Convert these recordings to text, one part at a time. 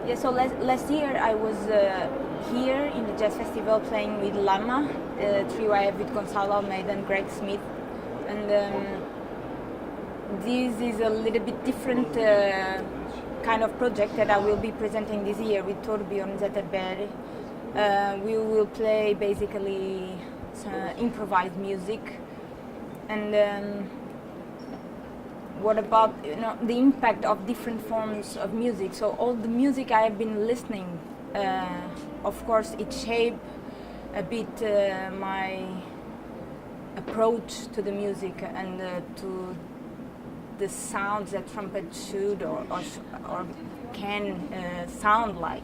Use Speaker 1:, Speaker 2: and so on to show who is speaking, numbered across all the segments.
Speaker 1: Yeah, so last year I was here in the Jazz Festival playing with Lama, the trio I have with Gonzalo Almeida and Greg Smith. And this is a little bit different kind of project that I will be presenting this year with Torbjörn Zetterberg. We will play basically improvised music. And what about the impact of different forms of music? So all the music I have been listening, of course, it shaped a bit my approach to the music and to the sounds that trumpet should or can sound like.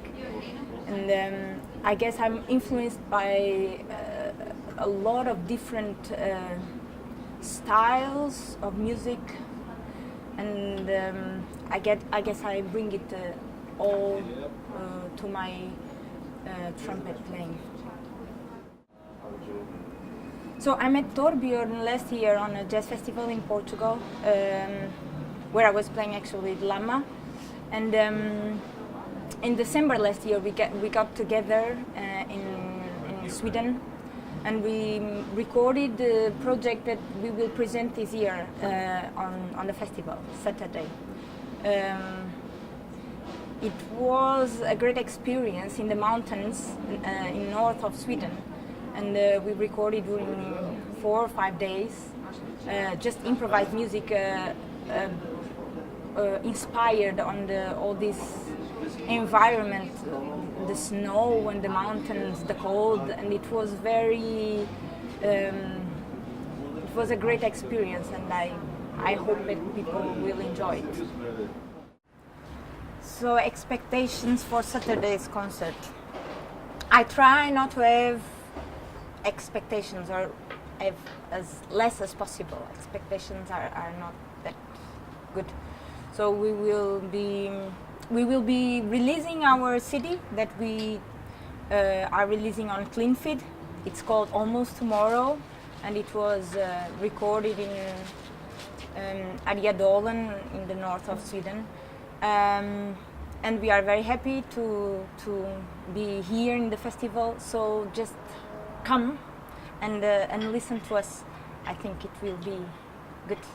Speaker 1: And I guess I'm influenced by a lot of different styles of music. And I guess I bring it all to my trumpet playing. So I met Torbjörn last year on a jazz festival in Portugal, where I was playing actually with Lama. And in December last year we got together in Sweden. And we recorded the project that we will present this year on the festival, Saturday. It was a great experience in the mountains in north of Sweden. And we recorded during 4 or 5 days, just improvised music inspired on all this environment, the snow and the mountains, the cold, and it was it was a great experience, and I hope that people will enjoy it. So expectations for Saturday's concert. I try not to have expectations or have as less as possible. Expectations are not that good. So we will be releasing our CD that we are releasing on Clean Feed. It's called Almost Tomorrow, and it was recorded in Arjedolen in the north of Sweden. And we are very happy to be here in the festival. So just come and listen to us. I think it will be good.